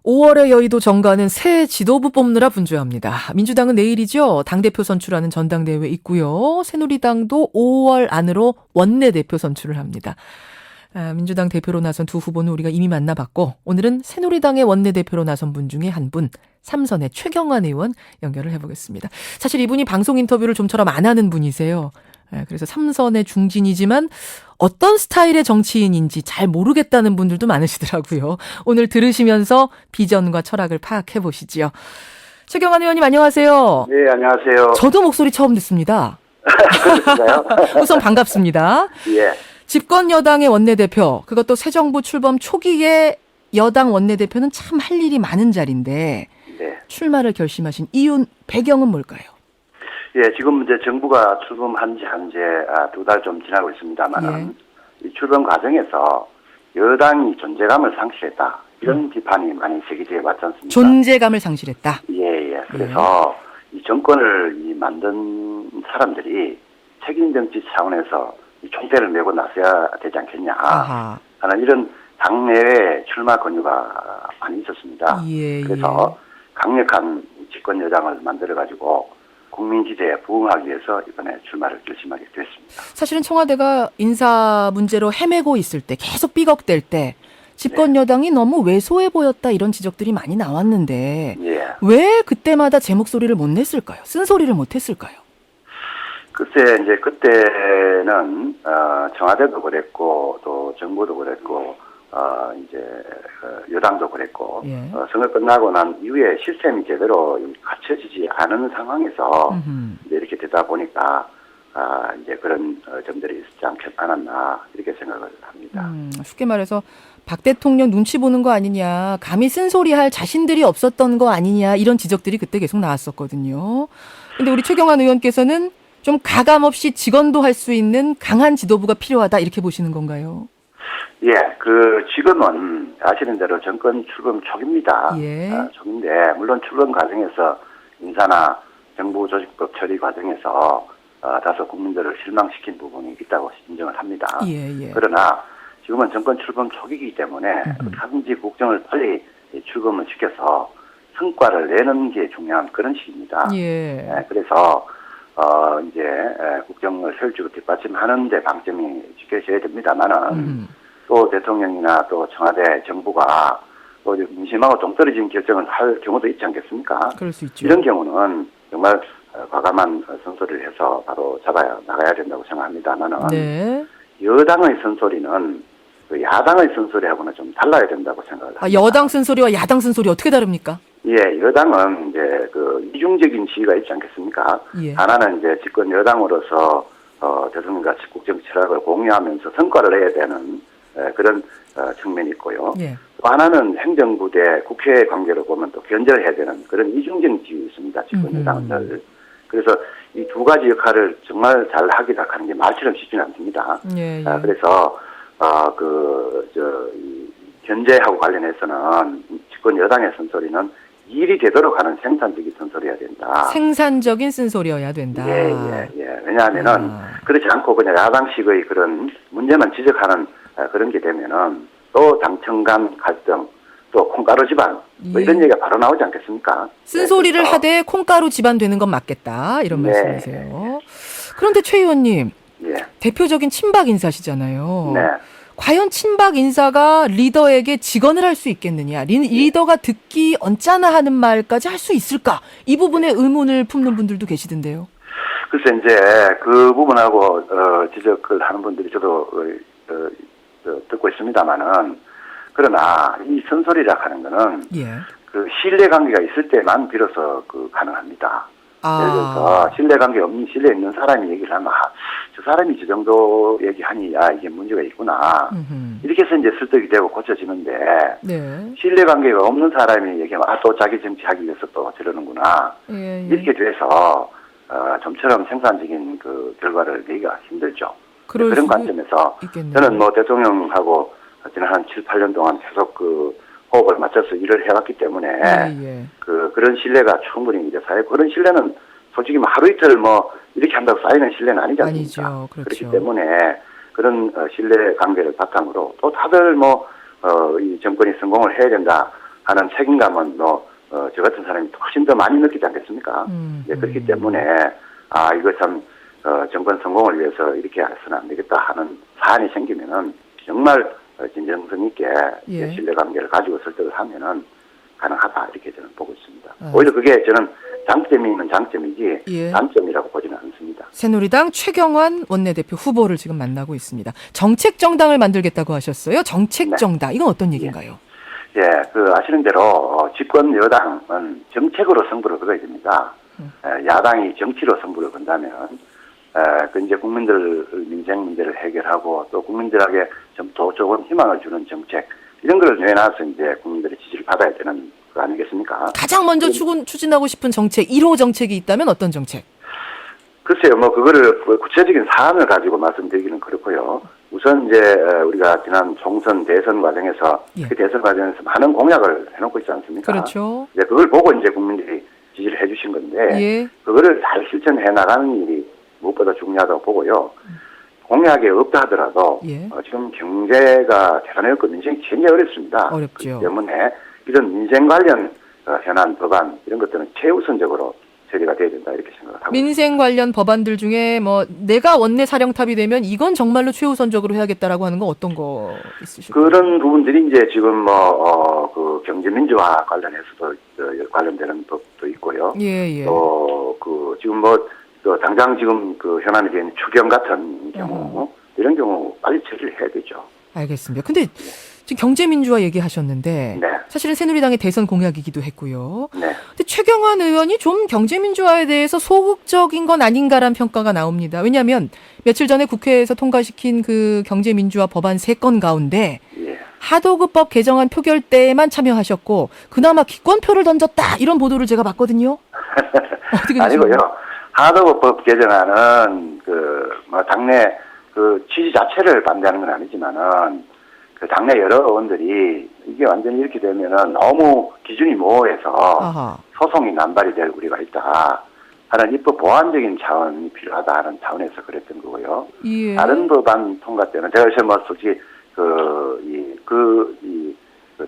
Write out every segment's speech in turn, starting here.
5월의 여의도 정가는 새 지도부 뽑느라 분주합니다. 민주당은 내일이죠. 당대표 선출하는 전당대회 있고요. 새누리당도 5월 안으로 원내대표 선출을 합니다. 민주당 대표로 나선 두 후보는 우리가 이미 만나봤고 오늘은 새누리당의 원내대표로 나선 분 중에 한 분, 삼선의 최경환 의원 연결을 해보겠습니다. 사실 이분이 방송 인터뷰를 좀처럼 안 하는 분이세요. 그래서 삼선의 중진이지만 어떤 스타일의 정치인인지 잘 모르겠다는 분들도 많으시더라고요. 오늘 들으시면서 비전과 철학을 파악해 보시지요. 최경환 의원님 안녕하세요. 네, 안녕하세요. 저도 목소리 처음 듣습니다. 그렇습니까요? 우선 반갑습니다. 예. 집권 여당의 원내대표, 그것도 새 정부 출범 초기에 여당 원내대표는 참 할 일이 많은 자리인데 네. 출마를 결심하신 이유, 배경은 뭘까요? 예, 지금 이제 정부가 출범한 지 현재 2달 좀 지나고 있습니다만은 이 출범 과정에서 여당이 존재감을 상실했다. 이런 비판이 많이 제기되어 왔지 않습니까? 존재감을 상실했다. 예. 그래서 이 정권을 만든 사람들이 책임 정치 차원에서 이 총대를 메고 나서야 되지 않겠냐 하는 이런 당내외 출마 권유가 많이 있었습니다. 그래서 강력한 집권 여당을 만들어가지고 국민 기대에 부응하기 위해서 이번에 출마를 결심하게 됐습니다. 사실은 청와대가 인사 문제로 헤매고 있을 때, 계속 삐걱댈 때 집권 여당이 너무 왜소해 보였다 이런 지적들이 많이 나왔는데 왜 그때마다 제 목소리를 못 냈을까요? 쓴소리를 못 했을까요? 글쎄 이제 그때는 청와대도 그랬고 또 정부도 그랬고 이제 여당도 그랬고 선거 끝나고 난 이후에 시스템이 제대로 갖춰지지 않은 상황에서 이제 이렇게 되다 보니까 이제 그런 점들이 있지 않았나 이렇게 생각을 합니다. 쉽게 말해서 박 대통령 눈치 보는 거 아니냐, 감히 쓴소리할 자신들이 없었던 거 아니냐 이런 지적들이 그때 계속 나왔었거든요. 근데 우리 최경환 의원께서는 좀 가감 없이 직언도 할 수 있는 강한 지도부가 필요하다 이렇게 보시는 건가요? 예, 지금은 아시는 대로 정권 출범 초기입니다. 초기인데 물론 출범 과정에서 인사나 정부 조직법 처리 과정에서 다소 국민들을 실망시킨 부분이 있다고 인정을 합니다. 그러나 지금은 정권 출범 초기이기 때문에 하든지 국정을 빨리 출범을 시켜서 성과를 내는 게 중요한 그런 시기입니다. 그래서 이제 국정을 효율적으로 뒷받침하는 데 방점이 지켜져야 됩니다만은 또 대통령이나 또 청와대 정부가 또 민심하고 동떨어진 결정을 할 경우도 있지 않겠습니까? 그럴 수 있죠. 이런 경우는 정말 과감한 선소리를 해서 바로 잡아야 나가야 된다고 생각합니다만은 여당의 선소리는 그 야당의 선소리하고는 좀 달라야 된다고 생각을 합니다. 여당 쓴소리와 야당 쓴소리 어떻게 다릅니까? 여당은 이제 이중적인 지위가 있지 않겠습니까? 하나는 이제 집권 여당으로서 대통령과 국정 철학을 공유하면서 성과를 내야 되는 그런 측면이 있고요. 또 하나는 행정부 대 국회 관계로 보면 또 견제를 해야 되는 그런 이중적인 지위 있습니다. 집권 여당은 늘. 그래서 이 두 가지 역할을 정말 잘 하기다 하는 게 말처럼 쉽지는 않습니다. 그래서 견제하고 관련해서는 집권 여당의 쓴소리는 일이 되도록 하는 생산적인 쓴소리여야 된다. 생산적인 쓴소리여야 된다. 왜냐하면은 그렇지 않고 그냥 야당식의 그런 문제만 지적하는 그런 게 되면은 또 당청 간 갈등, 또 콩가루 집안 뭐 이런 얘기가 바로 나오지 않겠습니까? 쓴소리를 하되 콩가루 집안 되는 건 맞겠다 이런 말씀이세요. 그런데 최 의원님, 대표적인 친박 인사시잖아요. 과연 친박 인사가 리더에게 직언을 할 수 있겠느냐, 리더가 듣기 언짢아 하는 말까지 할 수 있을까, 이 부분에 의문을 품는 분들도 계시던데요. 글쎄 이제 그 부분하고 지적을 하는 분들이 저도 듣고 있습니다만은, 그러나 이 선소리라 하는 거는 그 신뢰관계가 있을 때만 비로소 가능합니다. 예를 들어서 신뢰관계 없는, 신뢰 있는 사람이 얘기를 하면 저 사람이 저 정도 얘기하니 이게 문제가 있구나 이렇게 해서 이제 설득이 되고 고쳐지는데 신뢰관계가 없는 사람이 얘기하면 또 자기 정치하기 위해서 또 저러는구나 이렇게 돼서 좀처럼 생산적인 그 결과를 내기가 힘들죠. 그런 관점에서 저는 대통령하고 지난 한 7, 8년 동안 계속 호흡을 맞춰서 일을 해왔기 때문에 그런 신뢰가 충분히 이제 그런 신뢰는 솔직히 하루 이틀 이렇게 한다고 쌓이는 신뢰는 아니지 않습니까? 그렇기 때문에 그런 신뢰 관계를 바탕으로 또 다들 이 정권이 성공을 해야 된다 하는 책임감은 저 같은 사람이 훨씬 더 많이 느끼지 않겠습니까? 그렇기 때문에 이거 참 정권 성공을 위해서 이렇게 해서는 안 되겠다 하는 사안이 생기면은 정말 진정성 있게 신뢰관계를 가지고 설득을 하면은 가능하다 이렇게 저는 보고 있습니다. 오히려 그게 저는 장점이 있는 장점이지 단점이라고 보지는 않습니다. 새누리당 최경환 원내대표 후보를 지금 만나고 있습니다. 정책정당을 만들겠다고 하셨어요. 정책정당 이건 어떤 얘기인가요? 아시는 대로 집권 여당은 정책으로 승부를 걸어야 됩니다. 야당이 정치로 승부를 건다면 이제 국민들 민생 문제를 해결하고 또 국민들에게 좀 더 좋은 희망을 주는 정책 이런 걸 내놔서 이제 국민들의 지지를 받아야 되는 거 아니겠습니까? 가장 먼저 추진하고 싶은 정책 1호 정책이 있다면 어떤 정책? 글쎄요, 그거를 구체적인 사안을 가지고 말씀드리기는 그렇고요. 우선 이제 우리가 지난 총선 대선 과정에서 그 대선 과정에서 많은 공약을 해놓고 있지 않습니까? 그렇죠. 그걸 보고 이제 국민들이 지지를 해주신 건데 그거를 잘 실천해 나가는 일이 무엇보다 중요하다고 보고요. 공약이 없다 하더라도 지금 경제가 대단히 어렵고 민생이 굉장히 어렵습니다. 어렵죠. 그렇기 때문에 이런 민생 관련 현안 법안 이런 것들은 최우선적으로 처리가 돼야 된다 이렇게 생각을 하고 민생 관련 법안들 중에 내가 원내 사령탑이 되면 이건 정말로 최우선적으로 해야겠다라고 하는 건 어떤 거 있으실까요? 그런 부분들이 이제 지금 그 경제 민주화 관련해서도 관련되는 법도 있고요. 또 지금 또 당장 지금 현안이 된 추경 같은 경우 이런 경우 빨리 처리를 해야 되죠. 알겠습니다. 근데 지금 경제민주화 얘기하셨는데 사실은 새누리당의 대선 공약이기도 했고요. 근데 최경환 의원이 좀 경제민주화에 대해서 소극적인 건 아닌가라는 평가가 나옵니다. 왜냐하면 며칠 전에 국회에서 통과시킨 그 경제민주화 법안 3건 가운데 하도급법 개정안 표결 때에만 참여하셨고 그나마 기권표를 던졌다 이런 보도를 제가 봤거든요. 어떻게 아니고요. 하도급법 개정안은 당내 취지 자체를 반대하는 건 아니지만은 당내 여러 의원들이 이게 완전히 이렇게 되면은 너무 기준이 모호해서 소송이 남발이 될 우려가 있다 하는 입법 보완적인 차원이 필요하다 하는 차원에서 그랬던 거고요. 다른 법안 통과 때는 제가 요새 솔직히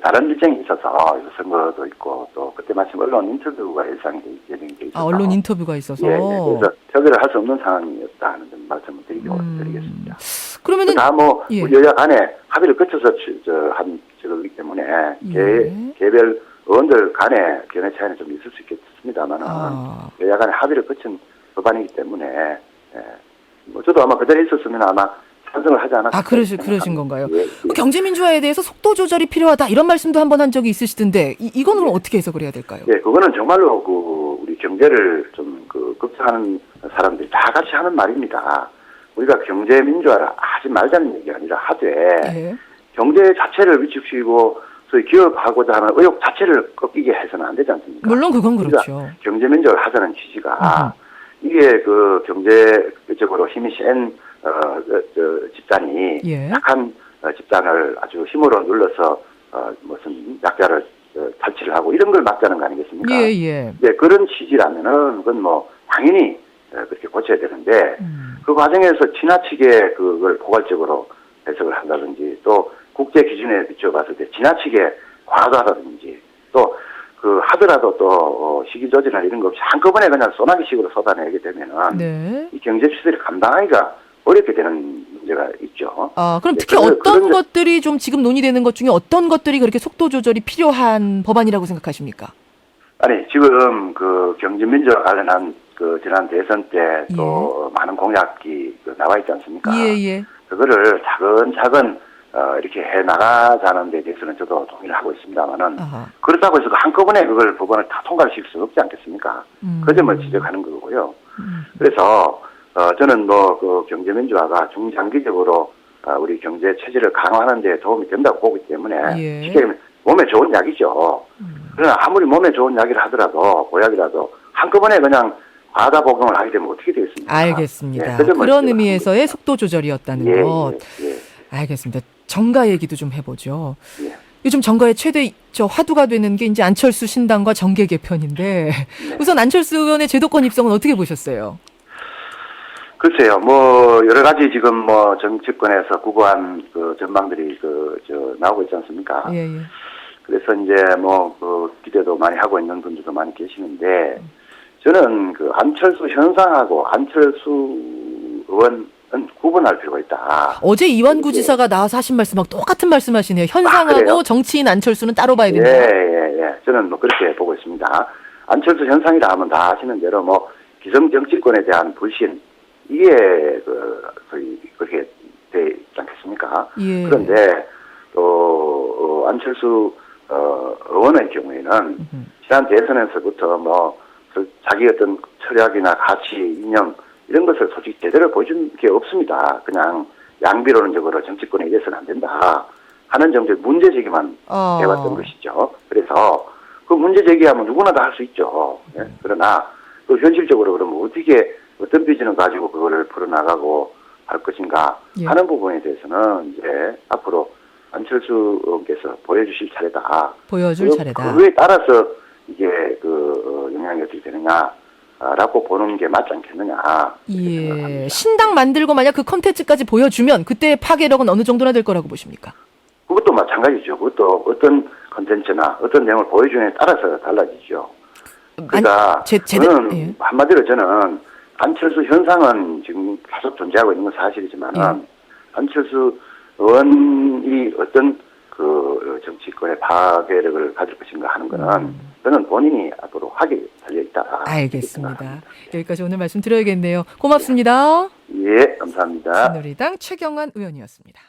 다른 일정이 있어서 선거도 있고 또 그때 마침 언론 인터뷰가 예정이 돼 있어서 언론 인터뷰가 있어서 그래서 표결을 할 수 없는 상황이었다 하는 말씀을 드리겠습니다. 그러면은 다 여야 간에 합의를 거쳐서 한 거기 때문에 개별 의원들 간에 견해 차이는 좀 있을 수 있겠습니다만은 여야 간에 합의를 거친 법안이기 때문에 저도 아마 그 자리에 있었으면 아마 찬성을 하지 않았을까. 그러신 건가요? 경제민주화에 대해서 속도 조절이 필요하다 이런 말씀도 한번 한 적이 있으시던데 이건 그럼 어떻게 해석을 해야 될까요? 그거는 정말로 우리 경제를 좀 걱정하는 사람들이 다 같이 하는 말입니다. 우리가 경제민주화를 하지 말자는 얘기가 아니라 하되 경제 자체를 위축시키고 소위 기업하고자 하는 의욕 자체를 꺾이게 해서는 안 되지 않습니까? 물론 그건 그렇죠. 경제민주화를 하자는 취지가 이게 경제적으로 힘이 센 집단이 약한 집단을 아주 힘으로 눌러서 무슨 약자를 탈취를 하고 이런 걸 막자는 거 아니겠습니까? 그런 취지라면은 그건 당연히 그렇게 고쳐야 되는데 그 과정에서 지나치게 그걸 포괄적으로 해석을 한다든지 또 국제 기준에 비춰봤을 때 지나치게 과도하다든지 또 하더라도 또 시기조절이나 이런 거 없이 한꺼번에 그냥 소나기식으로 쏟아내게 되면은 이 경제 추세를 감당하기가 어렵게 되는 문제가 있죠. 그럼 특히 어떤 것들이 좀 지금 논의되는 것 중에 어떤 것들이 그렇게 속도 조절이 필요한 법안이라고 생각하십니까? 아니 지금 경제민주화 관련한 지난 대선 때 또 많은 공약이 나와 있지 않습니까? 그거를 차근차근 이렇게 해 나가자는 데 대해서는 저도 동의를 하고 있습니다만은 그렇다고 해서 한꺼번에 그걸 법안을 다 통과를 시킬 수 없지 않겠습니까? 그 점을 지적하는 거고요. 그래서 저는 경제민주화가 중장기적으로 우리 경제 체질을 강화하는 데 도움이 된다고 보기 때문에 쉽게 얘기하면 몸에 좋은 약이죠. 그러나 아무리 몸에 좋은 약이라 하더라도 보약이라도 한꺼번에 그냥 과다 복용을 하게 되면 어떻게 되겠습니까? 알겠습니다. 그런 의미에서의 속도 조절이었다는 것. 알겠습니다. 정가 얘기도 좀 해보죠. 요즘 정가의 최대 화두가 되는 게 이제 안철수 신당과 정계 개편인데 우선 안철수 의원의 제도권 입성은 어떻게 보셨어요? 글쎄요, 여러 가지 지금 정치권에서 구구한 전망들이 나오고 있지 않습니까? 그래서 이제 기대도 많이 하고 있는 분들도 많이 계시는데, 저는 그 안철수 현상하고 안철수 의원은 구분할 필요가 있다. 어제 이완구 지사가 나와서 하신 말씀하고 똑같은 말씀하시네요. 현상하고 정치인 안철수는 따로 봐야 된다. 예. 저는 그렇게 보고 있습니다. 안철수 현상이라 하면 다 아시는 대로 기성 정치권에 대한 불신, 이게 거의 그렇게 돼 있지 않겠습니까? 예. 그런데 또 안철수 의원의 경우에는 지난 대선에서부터 자기 어떤 철학이나 가치, 이념 이런 것을 솔직히 제대로 보여준 게 없습니다. 그냥 양비론적으로 정치권에 이래서는 안 된다 하는 정도의 문제 제기만 해왔던 것이죠. 그래서 그 문제 제기하면 누구나 다 할 수 있죠. 예? 그러나 또 현실적으로 그러면 어떤 비전을 가지고 그거를 풀어나가고 할 것인가 하는 부분에 대해서는 이제 앞으로 안철수 의원께서 보여주실 차례다. 보여줄 차례다. 그거에 따라서 이게 영향이 어떻게 되느냐라고 보는 게 맞지 않겠느냐. 예. 신당 만들고 만약 그 콘텐츠까지 보여주면 그때 파괴력은 어느 정도나 될 거라고 보십니까? 그것도 마찬가지죠. 그것도 어떤 콘텐츠나 어떤 내용을 보여주느냐에 따라서 달라지죠. 그러니까 저는 한마디로 저는 안철수 현상은 지금 계속 존재하고 있는 건 사실이지만 안철수 의원이 어떤 정치권의 파괴력을 가질 것인가 하는 거는 저는 본인이 앞으로 하게 달려있다. 알겠습니다. 여기까지 오늘 말씀 드려야겠네요. 고맙습니다. 예, 감사합니다. 새누리당 최경환 의원이었습니다.